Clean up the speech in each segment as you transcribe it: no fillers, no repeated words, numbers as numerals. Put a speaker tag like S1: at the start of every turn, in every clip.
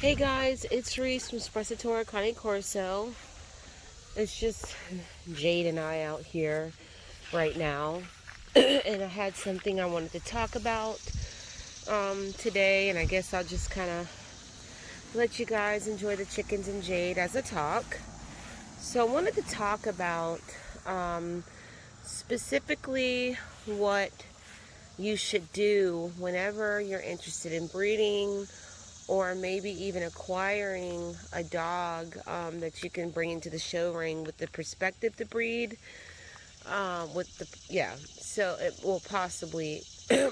S1: Hey guys, it's Reese from Sprezzatura Cane Corso. It's just Jade and I out here right now. And I had something I wanted to talk about today, and I guess I'll just kind of let you guys enjoy the chickens and Jade as I talk. So I wanted to talk about specifically what you should do whenever you're interested in breeding or maybe even acquiring a dog that you can bring into the show ring with the perspective to breed. So it will possibly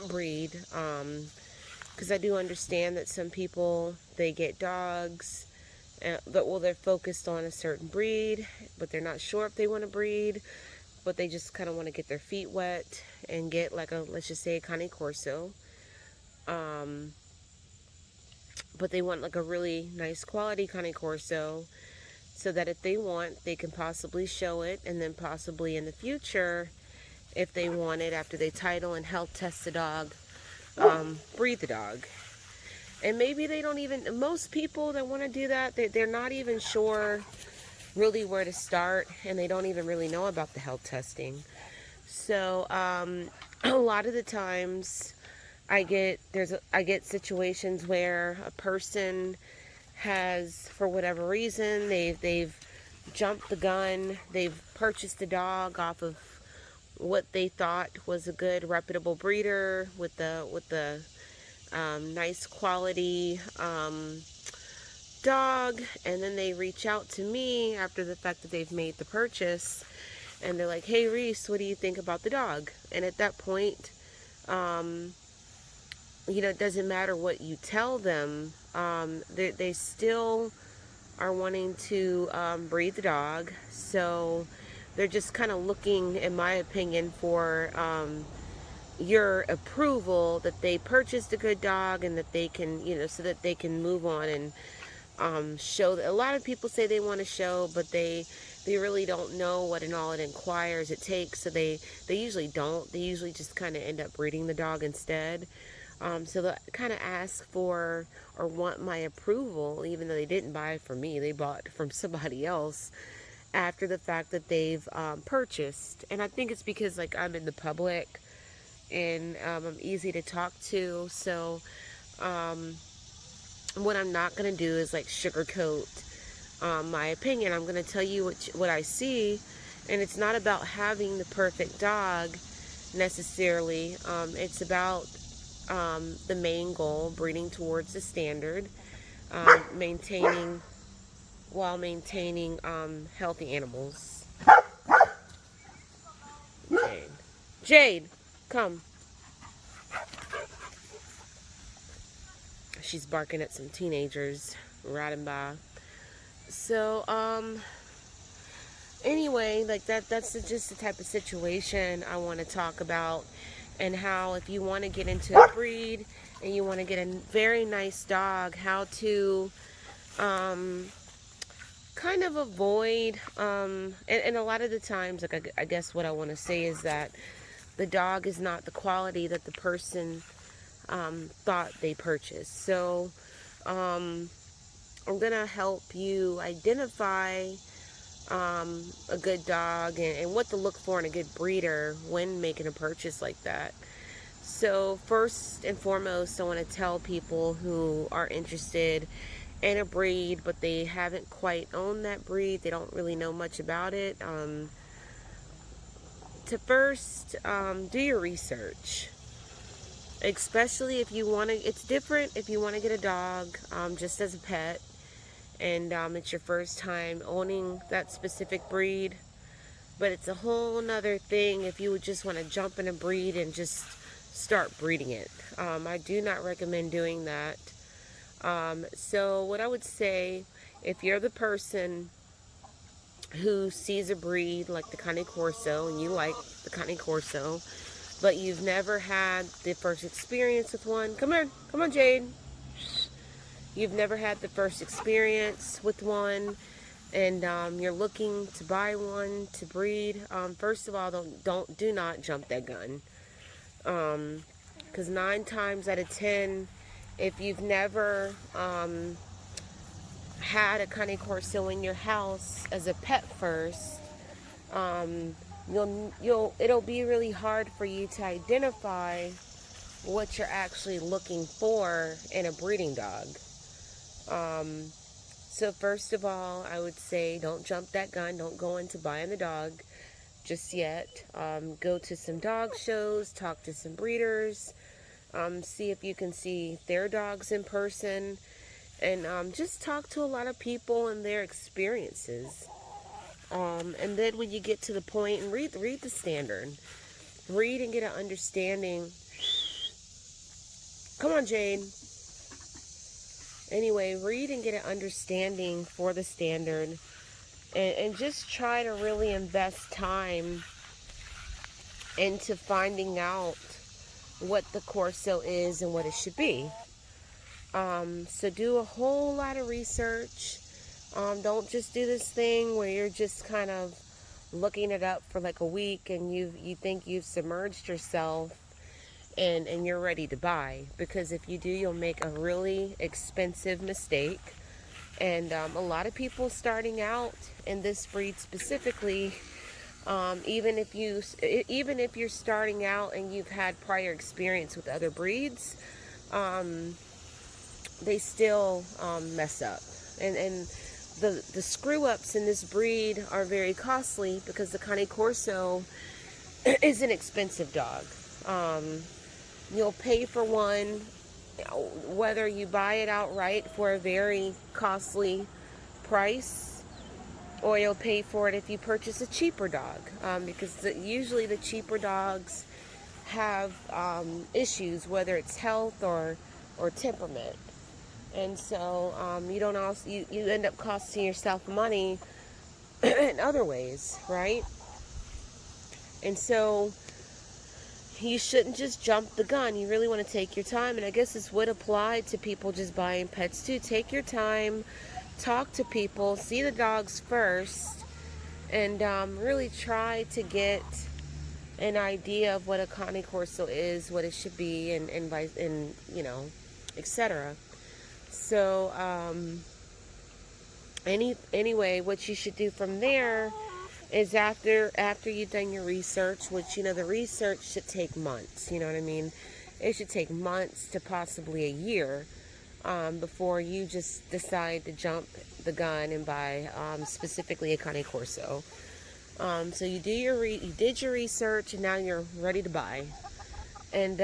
S1: breed. Because I do understand that some people, they get dogs, they're focused on a certain breed, but they're not sure if they want to breed, but they just kind of want to get their feet wet and get like let's just say a Cane Corso. But they want like a really nice quality Cane Corso so that if they want, they can possibly show it, and then possibly in the future, if they want it after they title and health test the dog, breed the dog. And maybe they don't even, most people that want to do that, they're not even sure really where to start, and they don't even really know about the health testing. So a lot of the times I get situations where a person has, for whatever reason, they've jumped the gun, they've purchased a dog off of what they thought was a good reputable breeder with the nice quality dog, and then they reach out to me after the fact that they've made the purchase, and they're like, "Hey Reese, what do you think about the dog?" And at that point, it doesn't matter what you tell them, they still are wanting to breed the dog. So they're just kind of looking, in my opinion, for your approval that they purchased a good dog and that they can, so that they can move on and show. A lot of people say they want to show, but they really don't know what and all it inquires it takes, so they usually don't. They usually just kind of end up breeding the dog instead. So they kind of ask for or want my approval, even though they didn't buy it from me. They bought from somebody else after the fact that they've purchased. And I think it's because like I'm in the public and I'm easy to talk to. So what I'm not going to do is like sugarcoat my opinion. I'm going to tell you what I see, and it's not about having the perfect dog necessarily. It's about the main goal, breeding towards the standard, maintaining healthy animals. Jade, come. She's barking at some teenagers riding by. So, anyway, like that's just the type of situation I want to talk about, and how if you want to get into a breed and you want to get a very nice dog, how to kind of avoid, and a lot of the times, like I guess what I want to say is that the dog is not the quality that the person thought they purchased. So I'm gonna help you identify a good dog and what to look for in a good breeder when making a purchase like that. So first and foremost, I want to tell people who are interested in a breed but they haven't quite owned that breed, they don't really know much about it, to first do your research. Especially if you want to, it's different if you want to get a dog just as a pet, and it's your first time owning that specific breed. But it's a whole nother thing if you would just want to jump in a breed and just start breeding it. I do not recommend doing that. So what I would say, if you're the person who sees a breed like the Cane Corso and you like the Cane Corso, but you've never had the first experience with one, come on Jade. You've never had the first experience with one, and you're looking to buy one to breed. First of all, do not jump that gun. Because 9 times out of 10, if you've never had a Cane Corso in your house as a pet first, um, it'll be really hard for you to identify what you're actually looking for in a breeding dog. Um, so first of all, I would say don't jump that gun. Don't go into buying the dog just yet. Go to some dog shows, talk to some breeders, see if you can see their dogs in person, and just talk to a lot of people and their experiences. And then when you get to the point, and read the standard, read and get an understanding. Come on, Jade. Anyway, read and get an understanding for the standard, and just try to really invest time into finding out what the Corso is and what it should be. So do a whole lot of research. Don't just do this thing where you're just kind of looking it up for like a week and you think you've submerged yourself and you're ready to buy. Because if you do, you'll make a really expensive mistake. And a lot of people starting out in this breed specifically, even if you're starting out and you've had prior experience with other breeds, they still mess up. And the screw ups in this breed are very costly because the Cane Corso is an expensive dog. You'll pay for one, whether you buy it outright for a very costly price, or you'll pay for it if you purchase a cheaper dog, because usually the cheaper dogs have issues, whether it's health or temperament, and so you end up costing yourself money in other ways, right? And so you shouldn't just jump the gun. You really want to take your time, and I guess this would apply to people just buying pets too. Take your time, talk to people, see the dogs first, and really try to get an idea of what a Cane Corso is, what it should be, and etc. So anyway, what you should do from there is after you've done your research, which the research should take months. You know what I mean? It should take months to possibly a year before you just decide to jump the gun and buy specifically a Cane Corso. So you did your research, and now you're ready to buy. And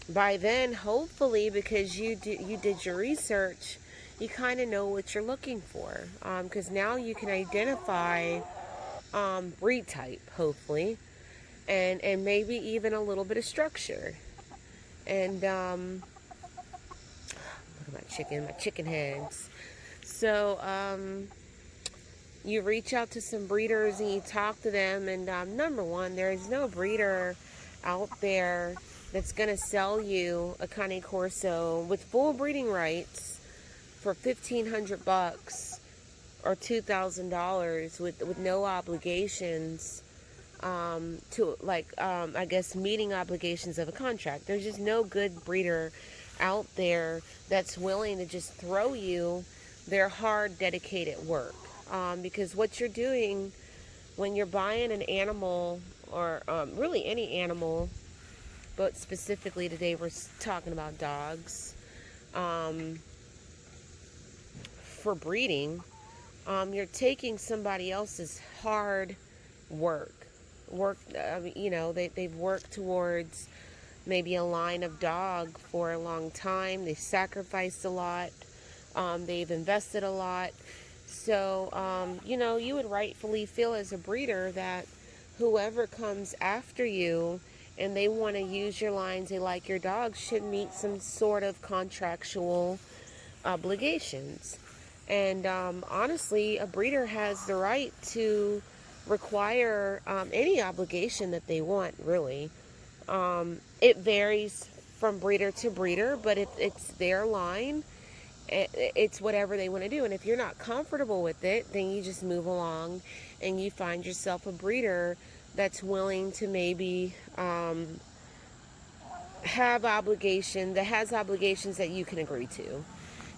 S1: by then, hopefully, because you did your research, you kind of know what you're looking for. Because now you can identify breed type, hopefully, and maybe even a little bit of structure. And look at my chicken heads. So you reach out to some breeders and you talk to them, and number one, there is no breeder out there that's going to sell you a Cane Corso with full breeding rights for $1,500 or $2,000 with no obligations I guess meeting obligations of a contract. There's just no good breeder out there that's willing to just throw you their hard, dedicated work. Because what you're doing when you're buying an animal, or really any animal, but specifically today we're talking about dogs, for breeding, you're taking somebody else's hard work. They've worked towards maybe a line of dog for a long time. They've sacrificed a lot. They've invested a lot. So, you would rightfully feel as a breeder that whoever comes after you and they want to use your lines, they like your dogs, should meet some sort of contractual obligations. And honestly, a breeder has the right to require any obligation that they want, really. It varies from breeder to breeder, but if it's their line, it's whatever they want to do. And if you're not comfortable with it, then you just move along and you find yourself a breeder that's willing to maybe has obligations that you can agree to.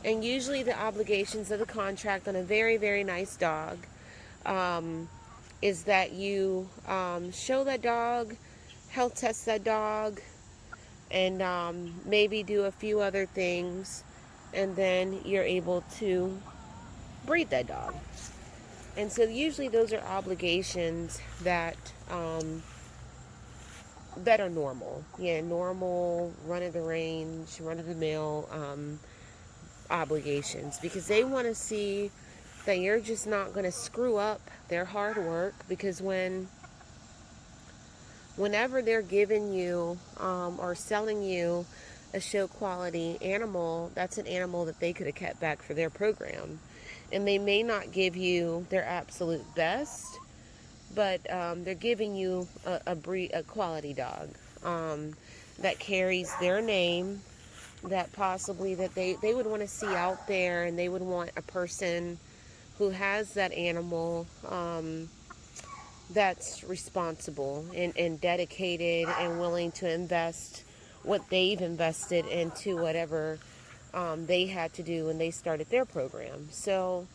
S1: And usually the obligations of the contract on a very, very nice dog is that you show that dog, health test that dog, and maybe do a few other things, and then you're able to breed that dog. And so usually those are obligations that that are normal. Yeah, normal, run of the range, run of the mill obligations, because they want to see that you're just not going to screw up their hard work, because whenever they're giving you or selling you a show quality animal, that's an animal that they could have kept back for their program. And they may not give you their absolute best, but they're giving you a quality dog that carries their name, that possibly that they would want to see out there, and they would want a person who has that animal that's responsible and dedicated and willing to invest what they've invested into whatever they had to do when they started their program. So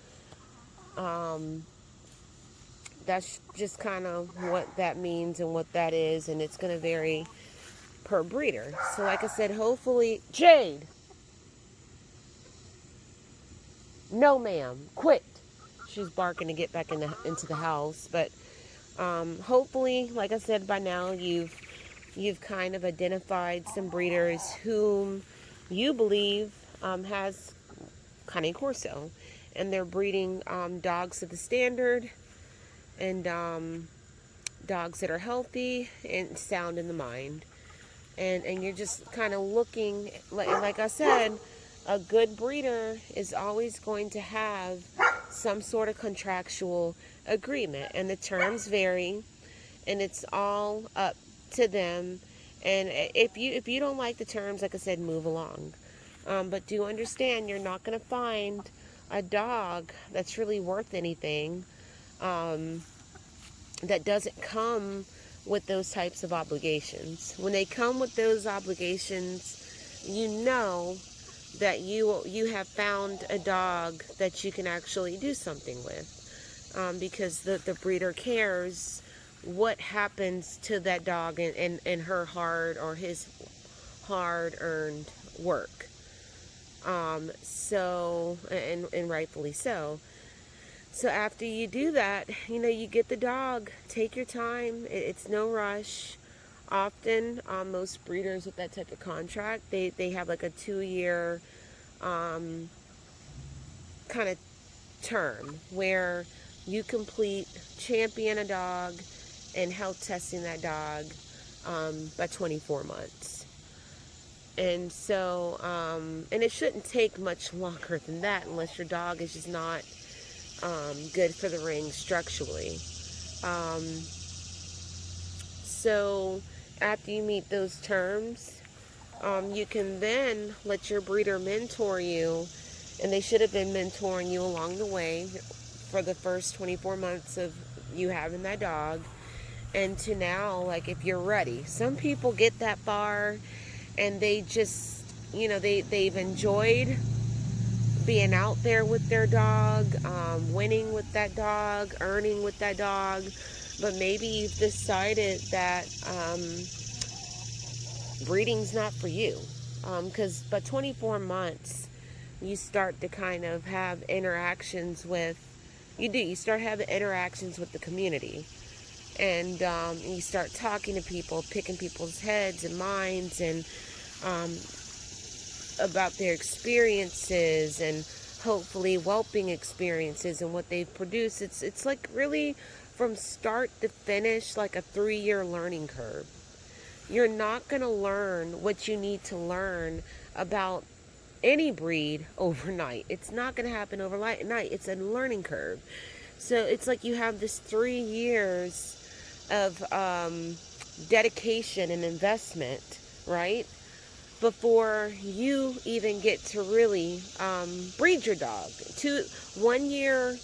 S1: that's just kind of what that means and what that is, and it's going to vary per breeder. So like I said, hopefully, Jade, no ma'am, quit. She's barking to get back into the house. But hopefully, like I said, by now you've kind of identified some breeders whom you believe has Cane Corso, and they're breeding dogs of the standard, and dogs that are healthy and sound in the mind. And you're just kind of looking, like I said, a good breeder is always going to have some sort of contractual agreement, and the terms vary, and it's all up to them. And if you don't like the terms, like I said, move along. But do understand, you're not going to find a dog that's really worth anything that doesn't come with those types of obligations. When they come with those obligations, you know that you have found a dog that you can actually do something with, because the breeder cares what happens to that dog and her hard or his hard-earned work. So, and rightfully so. So after you do that, you get the dog. Take your time. It's no rush. Often, most breeders with that type of contract, they have like a 2-year kind of term where you complete champion a dog and health testing that dog by 24 months. And so, and it shouldn't take much longer than that unless your dog is just not good for the ring structurally. So after you meet those terms, you can then let your breeder mentor you, and they should have been mentoring you along the way for the first 24 months of you having that dog, and to now, like, if you're ready. Some people get that far and they just, they've enjoyed being out there with their dog, winning with that dog, earning with that dog, but maybe you've decided that breeding's not for you, because by 24 months you start to kind of have interactions with, you start having interactions with the community, and you start talking to people, picking people's heads and minds, and about their experiences, and hopefully whelping experiences and what they've produced. It's like really from start to finish, like a 3-year learning curve. You're not going to learn what you need to learn about any breed overnight. It's not going to happen overnight. It's a learning curve. So it's like you have this 3 years of dedication and investment, right, before you even get to really breed your dog. 1 year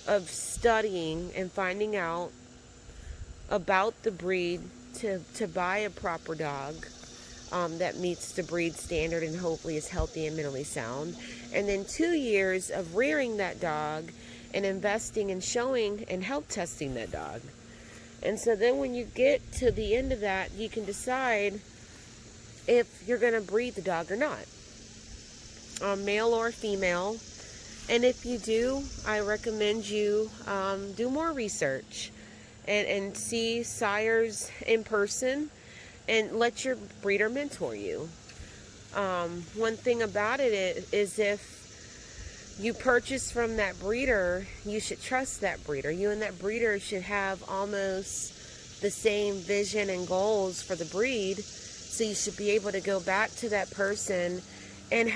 S1: of studying and finding out about the breed to buy a proper dog. that meets the breed standard and hopefully is healthy and mentally sound. And then 2 years of rearing that dog and investing and showing and health testing that dog. And so then when you get to the end of that, you can decide if you're going to breed the dog or not, male or female. And if you do, I recommend you do more research and see sires in person and let your breeder mentor you. One thing about it is if you purchase from that breeder, you should trust that breeder. You and that breeder should have almost the same vision and goals for the breed. So you should be able to go back to that person and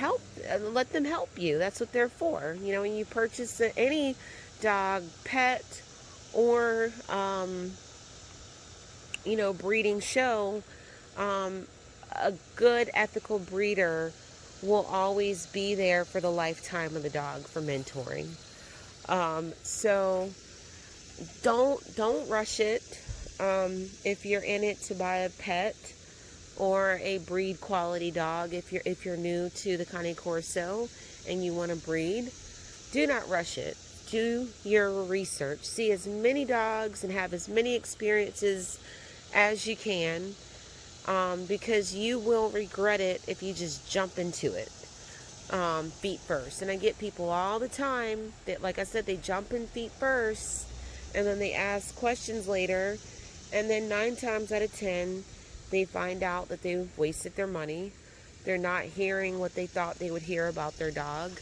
S1: let them help you. That's what they're for. You know, when you purchase any dog, pet, or, breeding show, a good ethical breeder will always be there for the lifetime of the dog for mentoring. So don't rush it. If you're in it to buy a pet or a breed quality dog, if you're new to the Cane Corso and you want to breed, do not rush it. Do your research. See as many dogs and have as many experiences as you can, because you will regret it if you just jump into it feet first. And I get people all the time that, like I said, they jump in feet first and then they ask questions later, and then 9 times out of 10 they find out that they've wasted their money. They're not hearing what they thought they would hear about their dog,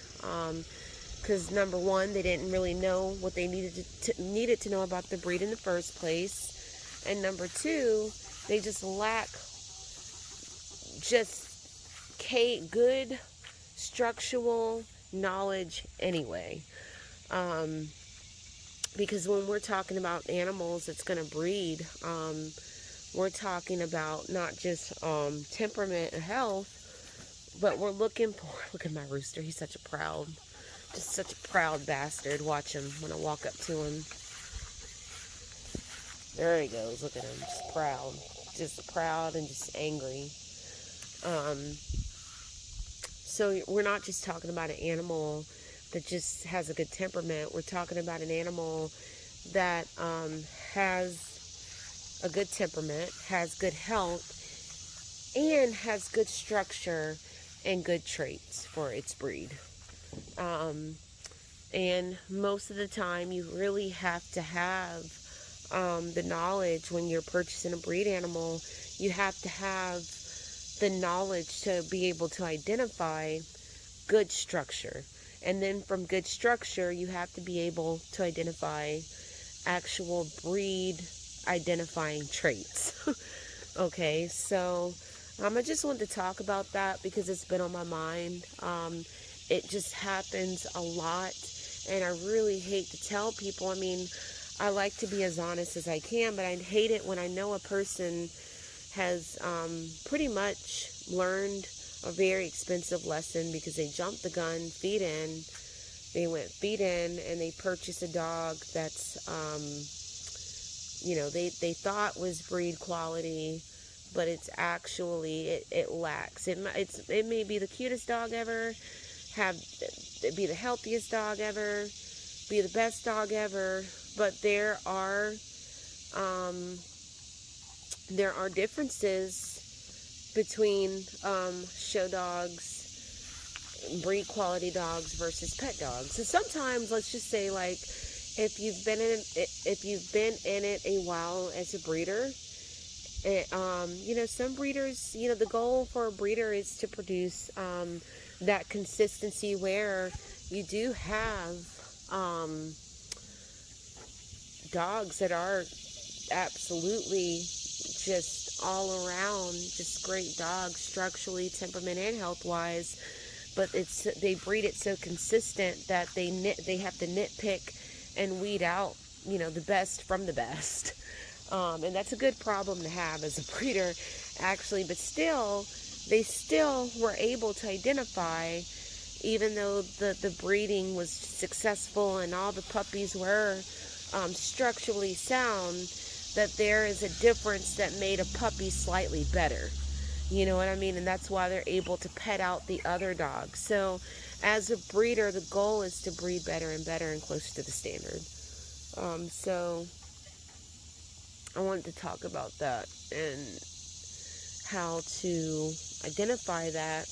S1: because number one, they didn't really know what they needed to know about the breed in the first place, and number two, they just lack good structural knowledge anyway. Because when we're talking about animals that's going to breed, we're talking about not just temperament and health, but we're looking for, look at my rooster, he's such a proud bastard. Watch him when I walk up to him. There he goes, look at him, just proud and just angry. So we're not just talking about an animal that just has a good temperament. We're talking about an animal that has a good temperament, has good health, and has good structure and good traits for its breed. And most of the time you really have to have the knowledge when you're purchasing a breed animal. You have to have the knowledge to be able to identify good structure. And then from good structure, you have to be able to identify actual breed identifying traits. Okay, so I just wanted to talk about that because it's been on my mind. It just happens a lot, and I really hate to tell people. I mean, I like to be as honest as I can, but I hate it when I know a person has pretty much learned a very expensive lesson because they jumped the gun, they went feed in, and they purchased a dog that's, they thought was breed quality, but it's actually, it lacks. It may be the cutest dog ever, be the healthiest dog ever, be the best dog ever, but there are differences between show dogs, breed quality dogs versus pet dogs. So sometimes, let's just say, like, if you've been in it a while as a breeder, some breeders, the goal for a breeder is to produce that consistency where you do have dogs that are absolutely just all around just great dogs, structurally, temperament, and health wise, but they breed it so consistent that they have to nitpick and weed out the best from the best, and that's a good problem to have as a breeder, actually. But they still were able to identify, even though the breeding was successful and all the puppies were structurally sound, that there is a difference that made a puppy slightly better. You know what I mean? And that's why they're able to pet out the other dogs. So as a breeder, the goal is to breed better and better and closer to the standard. So I wanted to talk about that and how to identify that,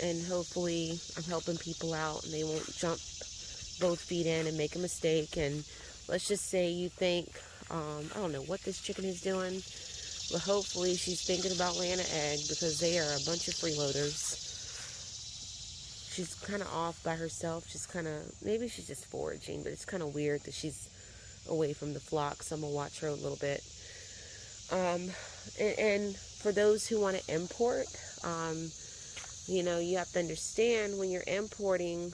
S1: and hopefully I'm helping people out and they won't jump both feet in and make a mistake. And let's just say you think, I don't know what this chicken is doing, but hopefully she's thinking about laying an egg, because they are a bunch of freeloaders. She's kind of off by herself. She's kind of, maybe she's just foraging, but it's kind of weird that she's away from the flock, so I'm going to watch her a little bit. And for those who want to import, you have to understand when you're importing,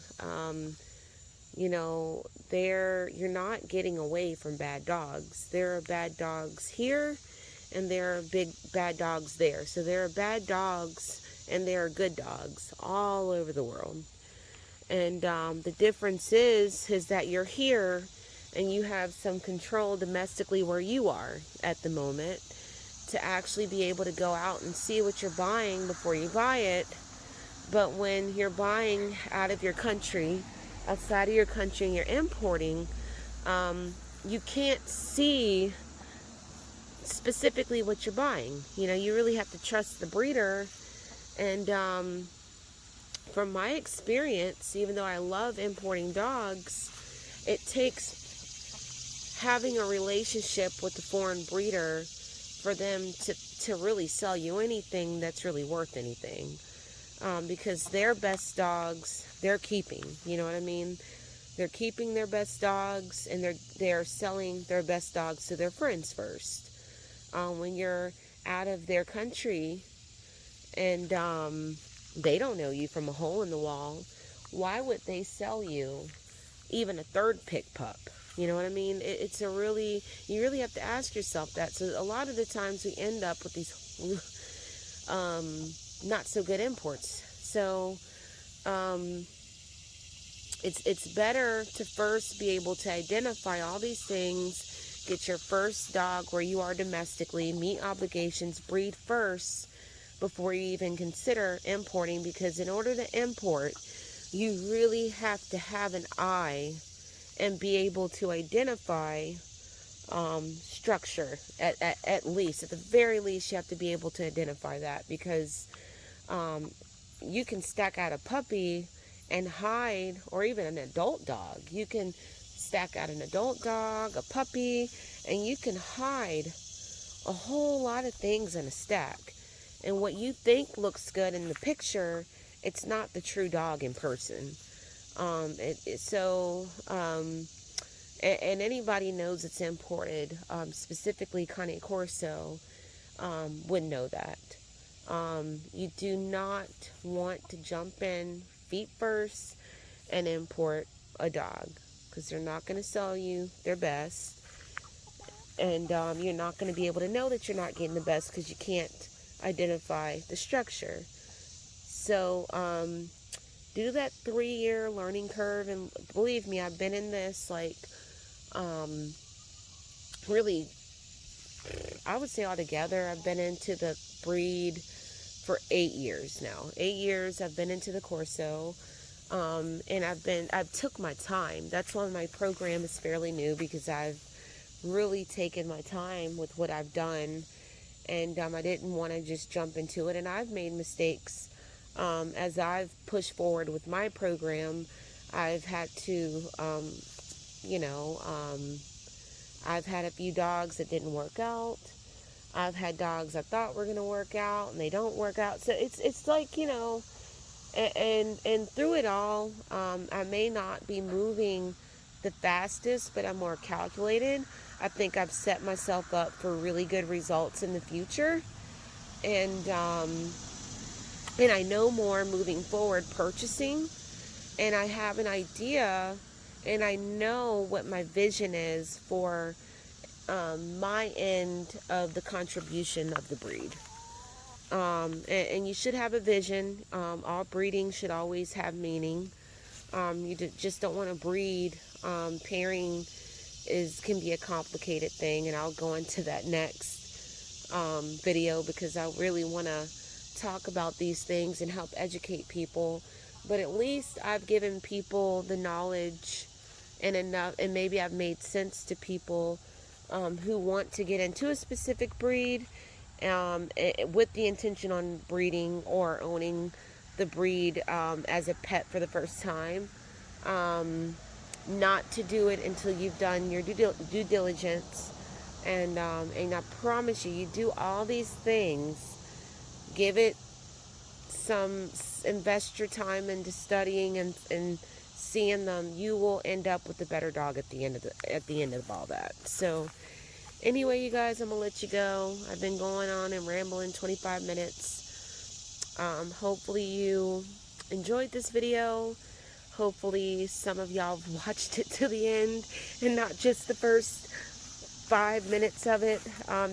S1: you're not getting away from bad dogs. There are bad dogs here, and there are big bad dogs there. So there are bad dogs and there are good dogs all over the world. And the difference is that you're here and you have some control domestically where you are at the moment to actually be able to go out and see what you're buying before you buy it. But when you're buying out of your country, outside of your country, and you're importing, you can't see specifically what you're buying. You really have to trust the breeder. And from my experience, even though I love importing dogs, it takes having a relationship with the foreign breeder for them to really sell you anything that's really worth anything. Because their best dogs, they're keeping. You know what I mean? They're keeping their best dogs, and they're selling their best dogs to their friends first. When you're out of their country and they don't know you from a hole in the wall, why would they sell you even a third pick pup? You know what I mean? You really have to ask yourself that. So a lot of the times we end up with these not so good imports. So it's better to first be able to identify all these things, get your first dog where you are domestically, meet obligations, breed first before you even consider importing, because in order to import, you really have to have an eye and be able to identify structure. At least, at the very least, you have to be able to identify that, because you can stack out a puppy and hide, or even an adult dog. You can stack out an adult dog, a puppy, and you can hide a whole lot of things in a stack. And what you think looks good in the picture, it's not the true dog in person. And anybody knows it's imported, specifically Cane Corso, would know that. You do not want to jump in feet first and import a dog, because they're not going to sell you their best. And you're not going to be able to know that you're not getting the best because you can't identify the structure. So do that 3-year learning curve, and believe me, I've been in this really, I would say altogether I've been into the breed for 8 years now. 8 years I've been into the Corso, and I've took my time. That's why my program is fairly new, because I've really taken my time with what I've done. And I didn't want to just jump into it. And I've made mistakes. As I've pushed forward with my program, I've had to, I've had a few dogs that didn't work out. I've had dogs I thought were going to work out, and they don't work out. So it's like, and through it all, I may not be moving the fastest, but I'm more calculated. I think I've set myself up for really good results in the future. And I know more moving forward purchasing. And I have an idea, and I know what my vision is for my end of the contribution of the breed. And you should have a vision. All breeding should always have meaning. You just don't want to breed. Pairing can be a complicated thing, and I'll go into that next. video, because I really want to talk about these things and help educate people. But at least I've given people the knowledge and enough, and maybe I've made sense to people who want to get into a specific breed with the intention on breeding or owning the breed as a pet for the first time. Not to do it until you've done your due diligence. And I promise you, you do all these things, give it some, invest your time into studying and seeing them, you will end up with a better dog at the end of all that. So anyway, you guys, I'm gonna let you go. I've been going on and rambling 25 minutes. Hopefully you enjoyed this video. Hopefully some of y'all have watched it to the end and not just the first 5 minutes of it,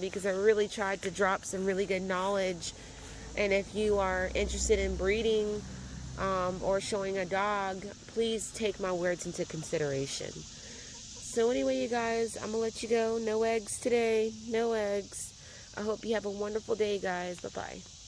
S1: because I really tried to drop some really good knowledge. And if you are interested in breeding or showing a dog, please take my words into consideration. So anyway, you guys, I'm going to let you go. No eggs today. No eggs. I hope you have a wonderful day, guys. Bye-bye.